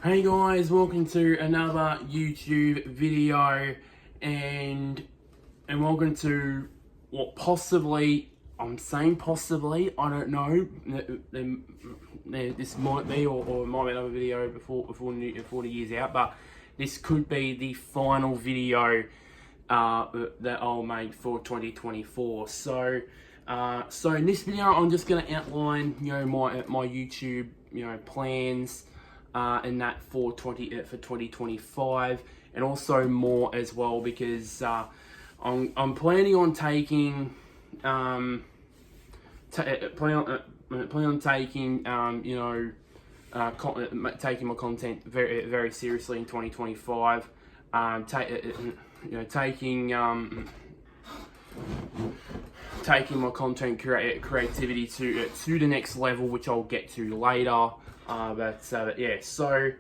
Hey guys, welcome to another YouTube video and welcome to what possibly, I'm saying possibly, I don't know, this might be or it might be another video before the year's out, but this could be the final video that I'll make for 2024. So in this video I'm just going to outline my YouTube plans and that for 2025, and also more as well, because I'm planning on taking taking taking my content very seriously in 2025. Taking my content creativity to the next level, which I'll get to later. So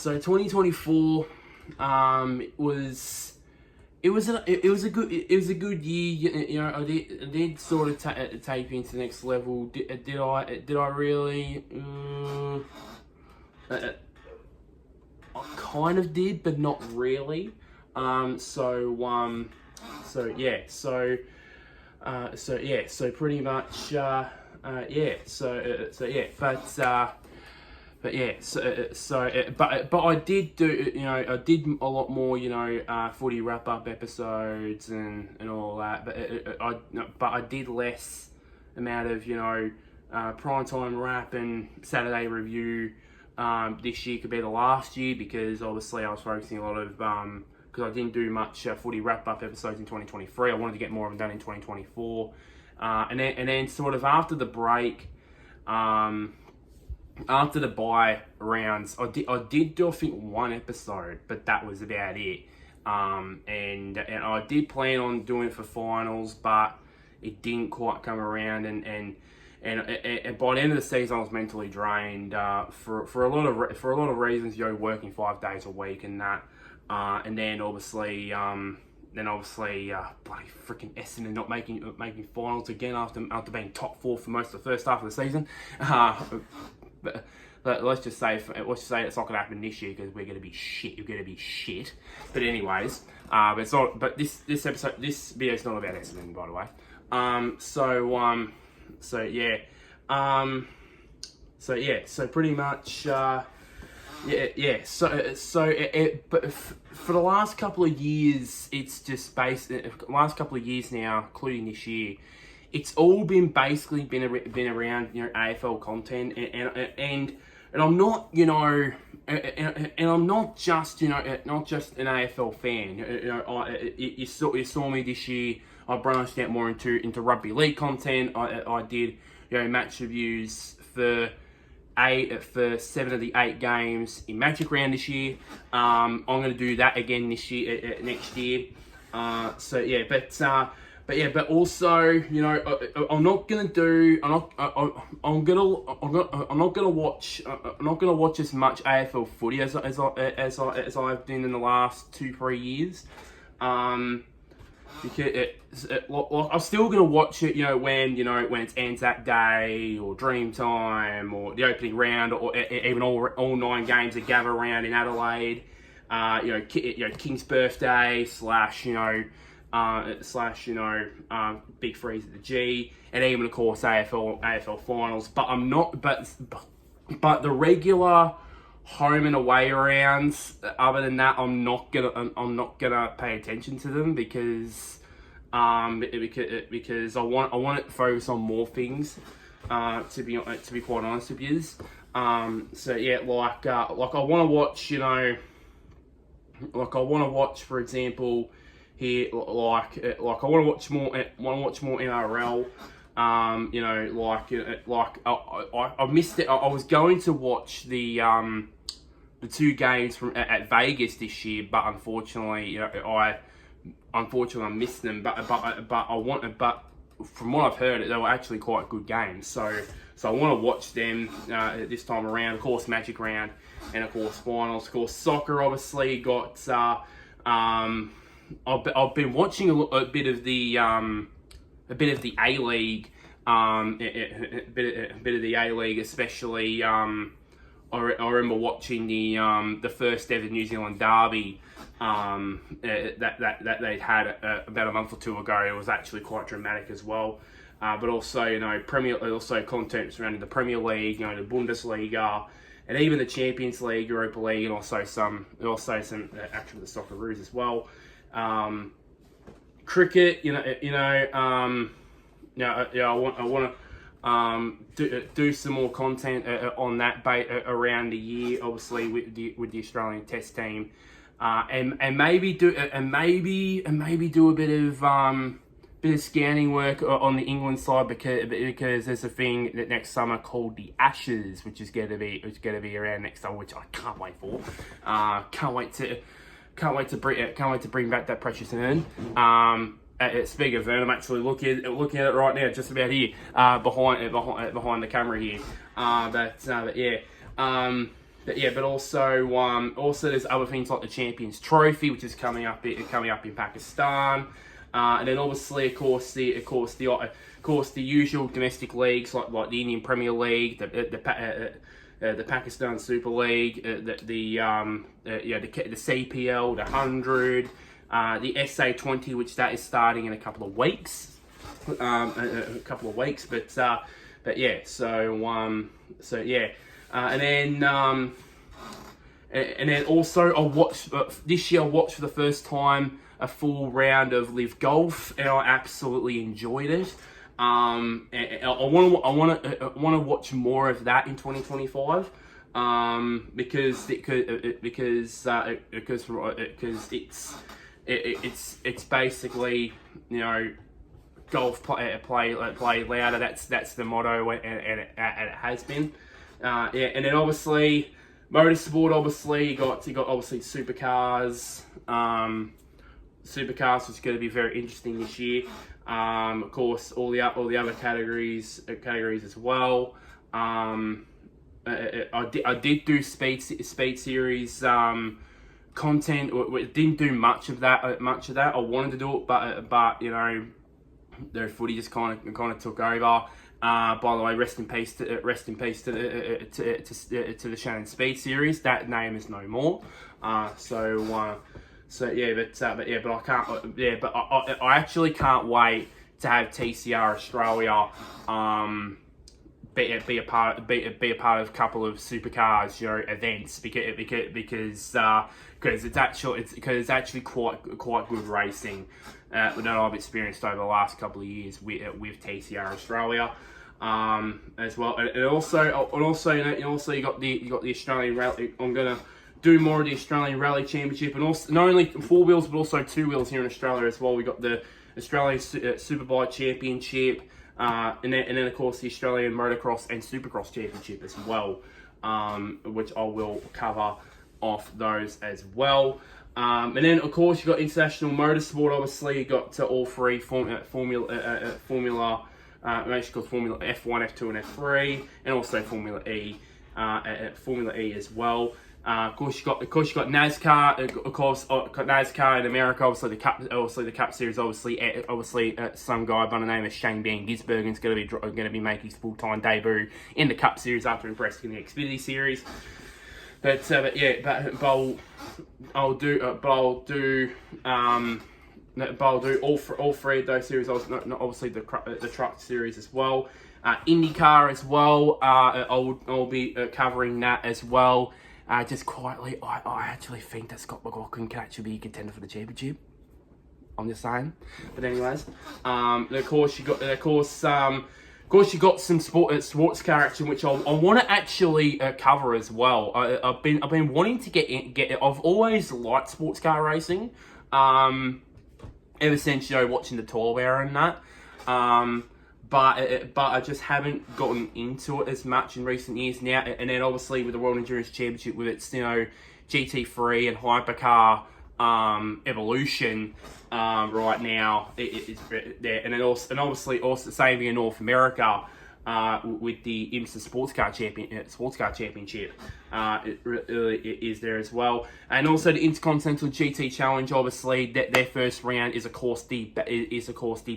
2024 was a good year. I did sort of take into the next level. Did I really? I kind of did, but not really. So pretty much. But I did do, I did a lot more, footy wrap up episodes and all that. But I did less amount of, primetime wrap and Saturday review this year compared to last year, because obviously I was focusing a lot of because I didn't do much footy wrap up episodes in 2023. I wanted to get more of them done in 2024. And then sort of after the break, after the bye rounds, I did do, I think, one episode, but that was about it. And I did plan on doing it for finals, but it didn't quite come around. And by the end of the season, I was mentally drained for a lot of reasons. Working 5 days a week and that, and then obviously. Bloody freaking Essendon not making finals again after being top 4 for most of the first half of the season. But let's just say it's not going to happen this year, because we're going to be shit. You're going to be shit. But anyways, but it's not. But this video is not about Essendon, by the way. So pretty much. But for the last couple of years, it's just last couple of years now, including this year, it's all been basically been around AFL content, and I'm not and I'm not just not just an AFL fan. You saw me this year. I branched out more into rugby league content. I did match reviews for 7 of the 8 games in Magic Round this year. I'm going to do that again this year, next year. But also, I'm not going to watch as much AFL footy as I've done in the last 2-3 years. Because I'm still gonna watch it, when it's Anzac Day or Dreamtime or the opening round, or even all 9 games that gather around in Adelaide. King's birthday / Big Freeze at the G, and even of course AFL finals. But I'm not. But the regular home and away rounds, other than that, I'm not gonna pay attention to them, because I want to focus on more things, to be quite honest with you. I want to watch, for example, here, I want to watch more NRL. I missed it. I was going to watch the 2 games at Vegas this year, but unfortunately, I missed them. But from what I've heard, they were actually quite good games. So I want to watch them this time around. Of course, Magic Round, and of course finals. Of course, soccer obviously got. I've been watching a bit of the A-League, a bit of the A-League, especially I remember watching the first ever New Zealand derby that they'd had about a month or two ago. It was actually quite dramatic as well. But also, also content surrounding the Premier League, the Bundesliga, and even the Champions League, Europa League, and also some action of the Socceroos as well. Cricket, I want to do some more content on that around the year, obviously with the Australian Test team, and maybe do a bit of scanning work on the England side because there's a thing that next summer called the Ashes, which is going to be around next summer, which I can't wait for. Can't wait to bring back that precious urn. Speaking of urn, I'm actually looking at it right now, just about here, behind the camera here. But also there's other things like the Champions Trophy, which is coming up in Pakistan. And then obviously, of course, the usual domestic leagues like the Indian Premier League, the Pakistan Super League, the CPL, the 100, the SA20, which that is starting in a couple of weeks. And then also I watched this year. I watched for the first time a full round of Live Golf, and I absolutely enjoyed it. And I want to watch more of that in 2025, because it's basically golf play louder. That's the motto, and it has been. And then obviously motorsport. Obviously you got obviously supercars. Supercars, which is going to be very interesting this year. Of course, all the other categories as well. I did do speed series content. Didn't do much of that. I wanted to do it, but the footy just kind of took over. By the way, rest in peace to the Shannon Speed series. That name is no more. I actually can't wait to have TCR Australia be a part of a couple of supercars events because it's actually quite good racing that I've experienced over the last couple of years with TCR Australia. As well, and also you got the Australian Rally. I'm gonna do more of the Australian Rally Championship, and also not only 4 wheels but also 2 wheels here in Australia as well. We got the Australian Superbike Championship, and then of course the Australian Motocross and Supercross Championship as well, which I will cover off those as well. And then of course you got international motorsport. Obviously you got all three Formula actually called Formula F1, F2, and F3, and also Formula E as well. Of course, you got NASCAR. Of course, NASCAR in America. Obviously, the Cup Series. Obviously, some guy by the name of Shane Van Gisbergen is going to be making his full-time debut in the Cup Series after impressing the Xfinity Series. I'll do all three of those series. Obviously, the Truck Series as well. IndyCar as well. I'll be covering that as well. Just quietly, I actually think that Scott McLaughlin can actually be a contender for the championship. I'm just saying. But anyways, of course you got some sports car action, which I want to actually cover as well. I've been wanting to get. I've always liked sports car racing. Ever since watching the 12 Hour and that. But I just haven't gotten into it as much in recent years now. And then obviously with the World Endurance Championship, with its GT3 and hypercar evolution right now, it's there. And then obviously the same in North America with the IMSA Sports Car Championship. It really is there as well. And also the Intercontinental GT Challenge. Obviously, their first round is of course the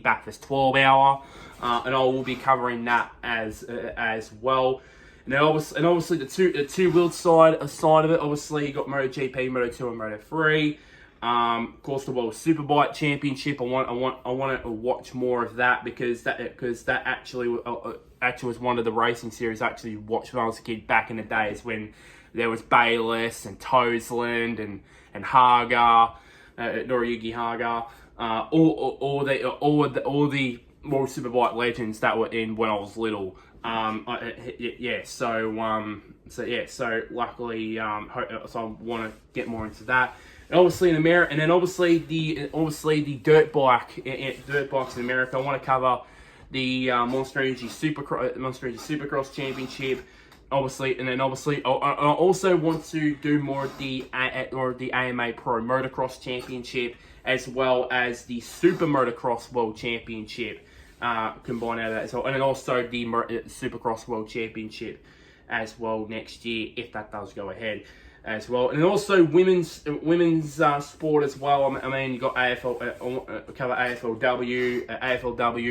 Bathurst 12 Hour. And I will be covering that as well. obviously the two wheeled side of it. Obviously, you got MotoGP, Moto2, and Moto3. Of course, the World Superbike Championship. I want to watch more of that because that actually was one of the racing series I actually watched when I was a kid back in the days when there was Bayless and Toseland and Haga, Noriyuki Haga, all the World Superbike legends that were in when I was little. So luckily, so I want to get more into that. And obviously in America, and then obviously the dirt bikes in America. I want to cover the Monster Energy Supercross Championship, obviously, and then obviously I also want to do more of the AMA Pro Motocross Championship as well as the Super Motocross World Championship. Combine out of that as well, and then also the Supercross World Championship as well next year if that does go ahead as well, and also women's sport as well. I mean, you got AFL, cover AFLW,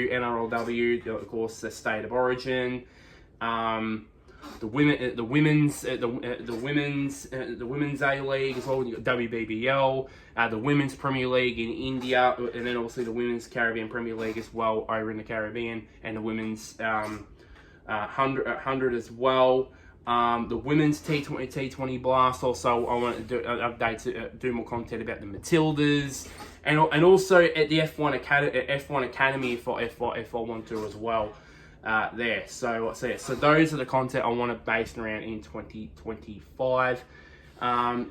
NRLW, of course the State of Origin, the women's A League as well. You got WBBL, the Women's Premier League in India, and then obviously the Women's Caribbean Premier League as well over in the Caribbean, and the Women's 100 as well. The Women's T20 Blast. Also, I want to do updates, do more content about the Matildas, and also at the F1 Academy if I want to as well. There. So those are the content I want to base around in 2025.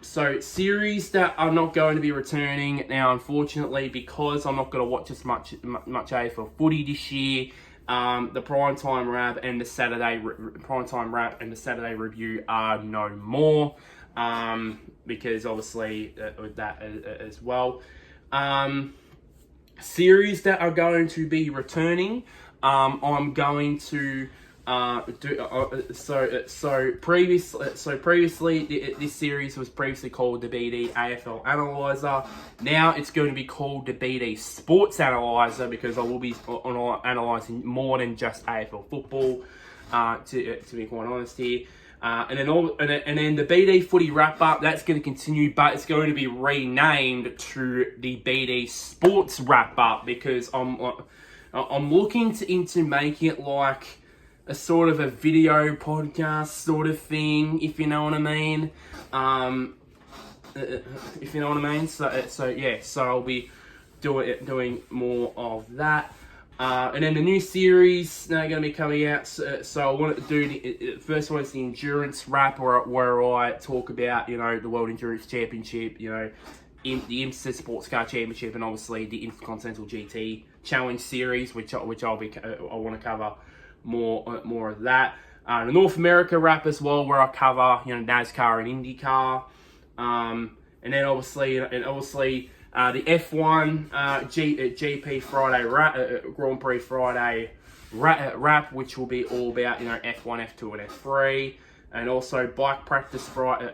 So series that are not going to be returning now, unfortunately, because I'm not going to watch as much AFL footy this year. The primetime wrap and the Saturday review are no more, because obviously with that as well. Series that are going to be returning. I'm going to previously this series was previously called the BD AFL Analyzer. Now it's going to be called the BD Sports Analyzer because I will be analysing more than just AFL football. To be quite honest here. And then the BD Footy Wrap Up, that's going to continue, but it's going to be renamed to the BD Sports Wrap Up because I'm looking into making it like a sort of a video podcast sort of thing, if you know what I mean. So I'll be doing more of that. And then the new series now going to be coming out. So I want to do the first one is the Endurance Wrap, where I talk about the World Endurance Championship, the IMSA Sports Car Championship, and obviously the Intercontinental GT Challenge Series, which I want to cover more of that. The North America Wrap as well, where I cover NASCAR and IndyCar, and then obviously the F1 GP Friday Grand Prix Friday wrap, which will be all about F1, F2, and F3, and also bike practice Friday,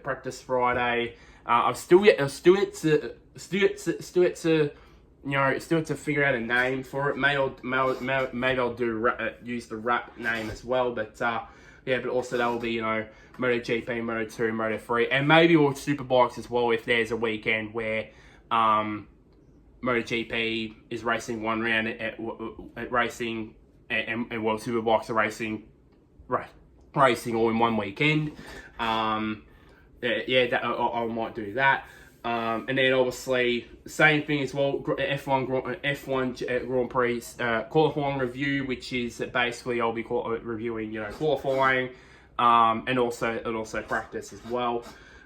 practice Friday. I've still yet to figure out a name for it. Maybe I'll do use the wrap name as well, but but also that will be MotoGP, Moto2, Moto3, and maybe all Superbikes as well if there's a weekend where MotoGP is racing one round at racing and World Superbikes are racing all in one weekend. I might do that. And then obviously same thing as well. F1 Grand Prix qualifying review, which is basically I'll be reviewing qualifying, and also practice as well.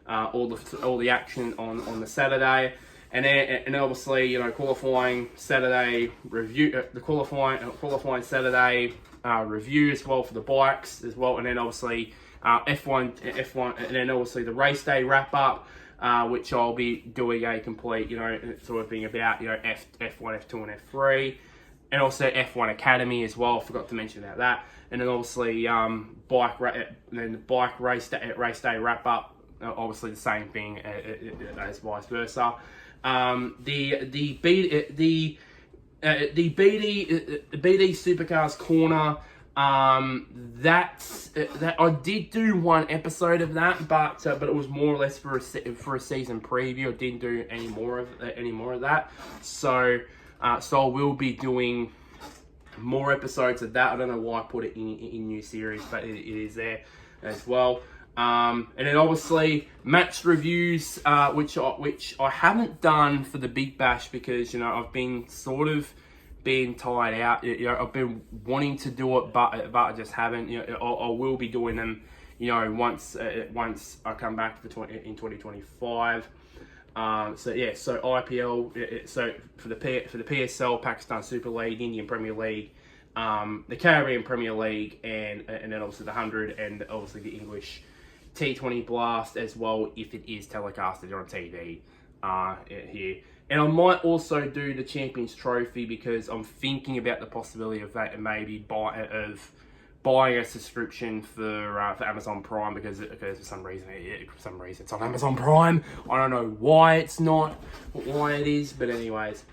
All the action on the Saturday, and then obviously qualifying Saturday review, the qualifying Saturday review as well for the bikes as well, and then obviously F1, and then obviously the race day wrap up. Which I'll be doing a complete, sort of thing about, F1, F2, and F3, and also F1 Academy as well. I forgot to mention about that, and then obviously the bike race day wrap up. Obviously the same thing as vice versa. The BD Supercars Corner. That I did do one episode of that, but it was more or less for a season preview. I didn't do any more of that. So I will be doing more episodes of that. I don't know why I put it in new series, but it is there as well. And then obviously match reviews, which I haven't done for the Big Bash because I've been sort of being tired out. I've been wanting to do it, but I just haven't. I will be doing them. Once I come back in 2025. So IPL. So for the PSL, Pakistan Super League, Indian Premier League, the Caribbean Premier League, and then obviously the 100, and obviously the English T20 Blast as well, if it is telecasted on TV here. And I might also do the Champions Trophy because I'm thinking about the possibility of that and maybe buying a subscription for Amazon Prime because for some reason it's on Amazon Prime. I don't know why it's not, why it is, but anyways,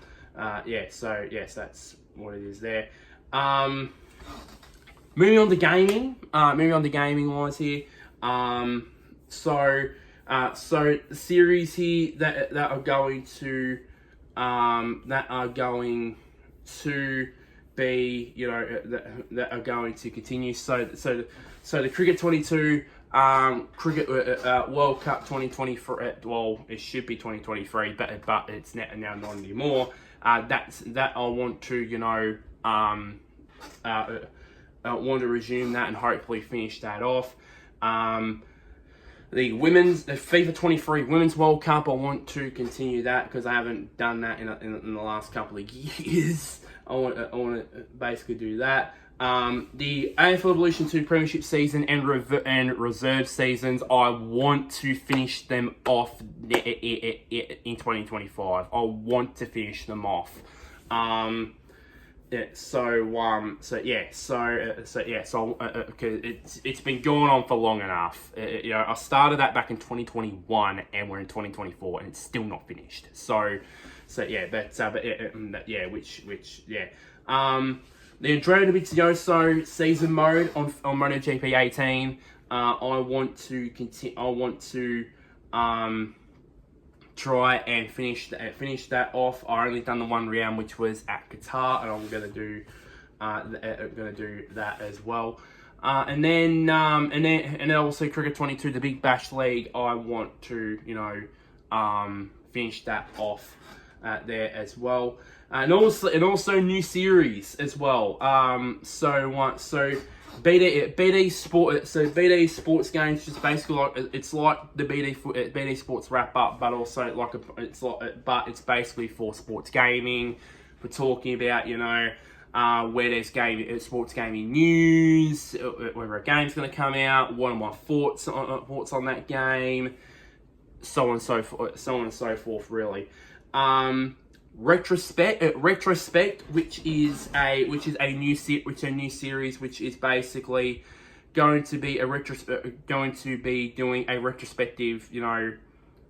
So yes, that's what it is there. Moving on to gaming. Wise here. So the series here that are going to be, that are going to continue. So the Cricket 22 Cricket World Cup 2023. Well, it should be 2023, but it's now not anymore. That I want to want to resume that and hopefully finish that off. The FIFA 23 Women's World Cup, I want to continue that because I haven't done that in the last couple of years. I want to basically do that. The AFL Evolution 2 Premiership season and reserve seasons, I want to finish them off in 2025. I want to finish them off. It's been going on for long enough. I started that back in 2021, and we're in 2024, and it's still not finished. The Andrea Dovizioso season mode on MotoGP 18. I want to continue. I want to try and finish that off. I only done the one round, which was at Qatar, and I'm gonna do that as well. And then also Cricket 22, the Big Bash League. I want to finish that off there as well. And also new series as well. BD Sports Games, just basically it's like the BD Sports wrap up, but also but it's basically for sports gaming, for talking about where there's sports gaming news, whether a game's going to come out, what are my thoughts on that game, so on and so forth. Really. Retrospect, which is a new series, which is basically going to be doing a retrospective,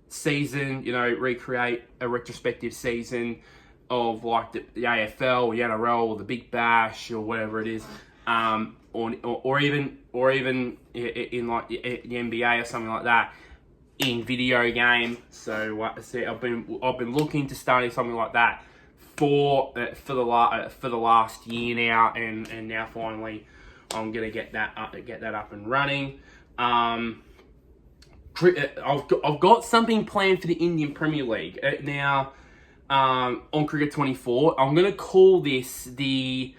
season, recreate a retrospective season of like the AFL, or the NRL, or the Big Bash, or whatever it is, or even in like the NBA or something like that. In video game, so I've been looking to starting something like that for the last year now, and now finally I'm gonna get that up and running. I've got something planned for the Indian Premier League now on Cricket 24. I'm gonna call this the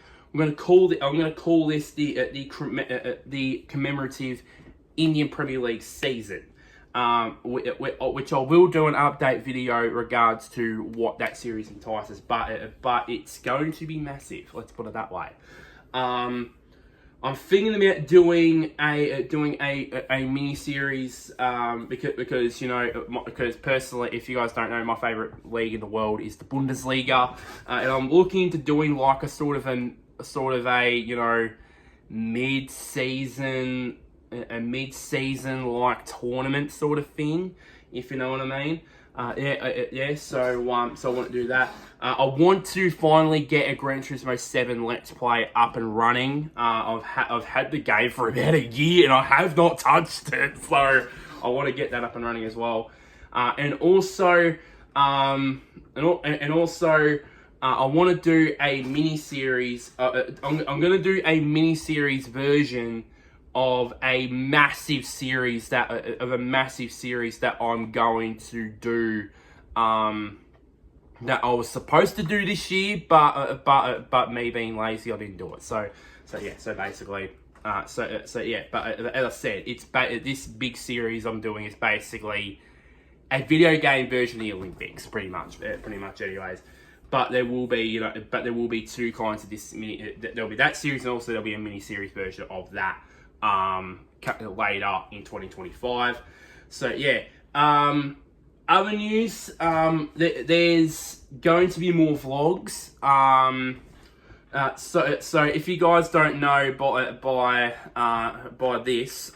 commemorative Indian Premier League season. Which I will do an update video regards to what that series entices, but it's going to be massive. Let's put it that way. I'm thinking about doing a mini series because personally, if you guys don't know, my favorite league in the world is the Bundesliga, and I'm looking into doing like a sort of a mid-season like tournament sort of thing, if you know what I mean. So I want to do that. I want to finally get a Gran Turismo 7 Let's Play up and running. I've had the game for about a year and I have not touched it, so I want to get that up and running as well. I want to do a mini series. I'm going to do a mini series version of a massive series that I'm going to do. That I was supposed to do this year, but me being lazy, I didn't do it. So basically, But as I said, this big series I'm doing is basically a video game version of the Olympics, pretty much, anyways. But there will be two kinds of this mini. There'll be that series, and also there'll be a mini series version of that later in 2025. So yeah. Other news. There's going to be more vlogs. So if you guys don't know by this,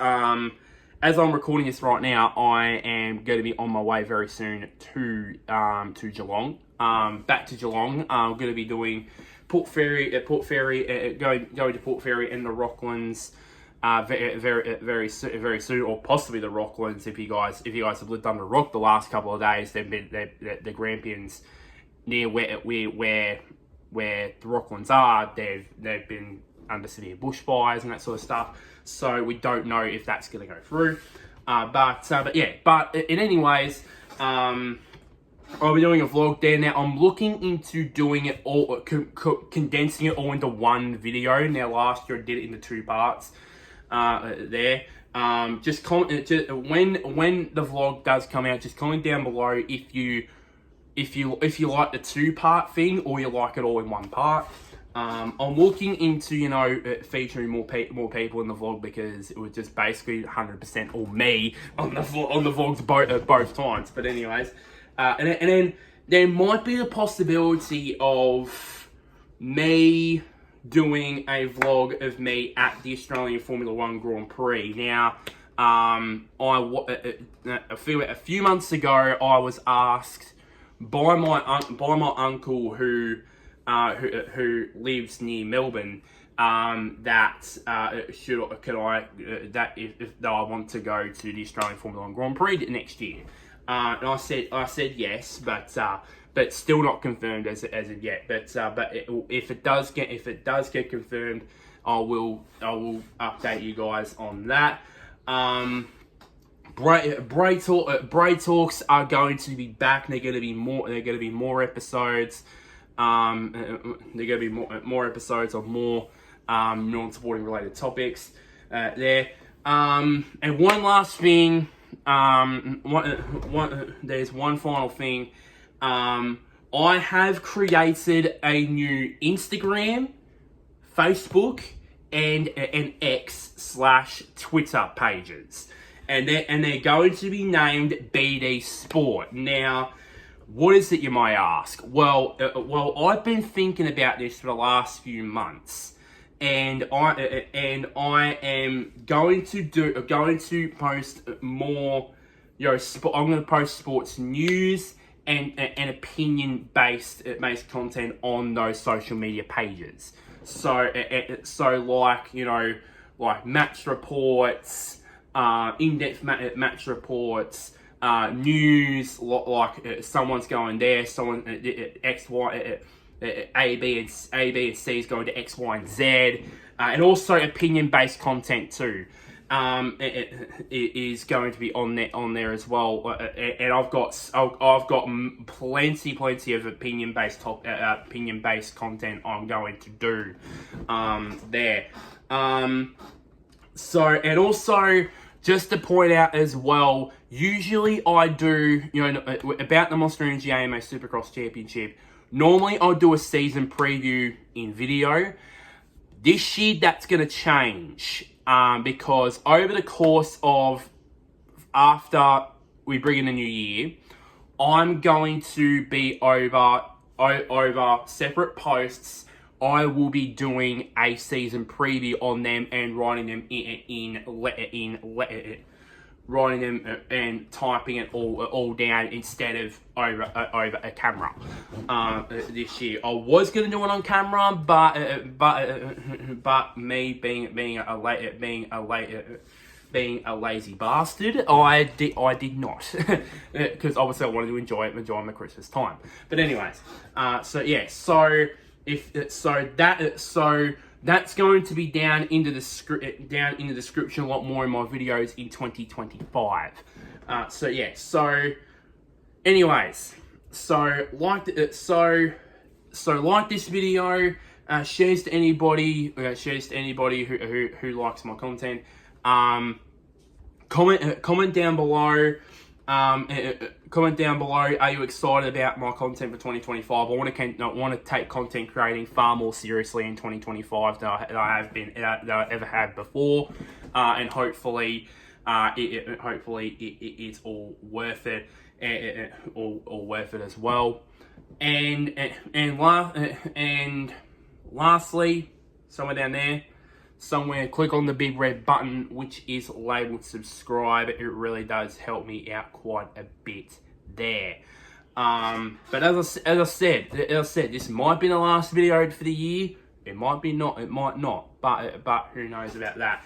as I'm recording this right now, I am going to be on my way very soon to Geelong. Back to Geelong. I'm going to be doing Port Fairy, going to Port Fairy and the Rocklands. Very soon, or possibly the Rocklands. If you guys have lived under a rock the last couple of days, the Grampians near where the Rocklands are, they've been under severe bushfires and that sort of stuff. So we don't know if that's going to go through. But in anyways, I'll be doing a vlog there. Now I'm looking into doing it all, condensing it all into one video. Now last year I did it into 2 parts. Just comment when the vlog does come out. Just comment down below if you like the 2-part thing or you like it all in 1 part. I'm looking into featuring more people in the vlog, because it was just basically 100% all me on the vlogs both times. But anyways, and then there might be the possibility of me doing a vlog of me at the Australian Formula 1 Grand Prix. Now, a few months ago, I was asked by my uncle who lives near Melbourne, that if I want to go to the Australian Formula 1 Grand Prix next year. And I said yes, but still not confirmed as of yet. But if it does get confirmed, I will update you guys on that. Braid Talks are going to be back. They're going to be more episodes. They're going to be more episodes of more non-sporting related topics there. And one last thing. There's one final thing. I have created a new Instagram, Facebook, and an X/Twitter pages, and they're going to be named BD Sport. Now, what is it, you may ask? Well, I've been thinking about this for the last few months, and I am going to post more. I'm going to post sports news and opinion-based content on those social media pages. So like match reports, in-depth match reports, news, like someone's going there, X, Y, A, B, and C is going to X, Y, and Z, and also opinion-based content too. It is going to be on there as well, and I've got plenty of opinion-based content I'm going to do there. So, and also just to point out as well, usually I do, about the Monster Energy AMA Supercross Championship. Normally I'll do a season preview in video. This year that's going to change. Because over the course of after we bring in the new year, I'm going to be over separate posts. I will be doing writing them and typing it all down instead of over a camera this year. I was gonna do it on camera, but me being a lazy bastard, I did not, because obviously I wanted to enjoy my Christmas time. But anyways, that's going to be down in the description a lot more in my videos in 2025. Anyways, like this video, shares to anybody who likes my content. Comment down below. Comment down below. Are you excited about my content for 2025? I want to take content creating far more seriously in 2025 than I ever have before, and hopefully, it's all worth it, all worth it as well. And lastly, somewhere, click on the big red button, which is labeled subscribe. It really does help me out quite a bit there. But as I said, this might be the last video for the year. It might be not. It might not. But who knows about that?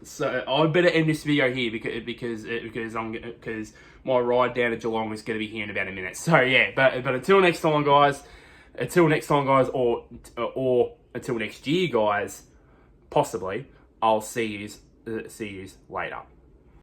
So I better end this video here because my ride down to Geelong is going to be here in about a minute. So yeah, but until next time, guys. Or until next year, guys. Possibly, I'll see you later.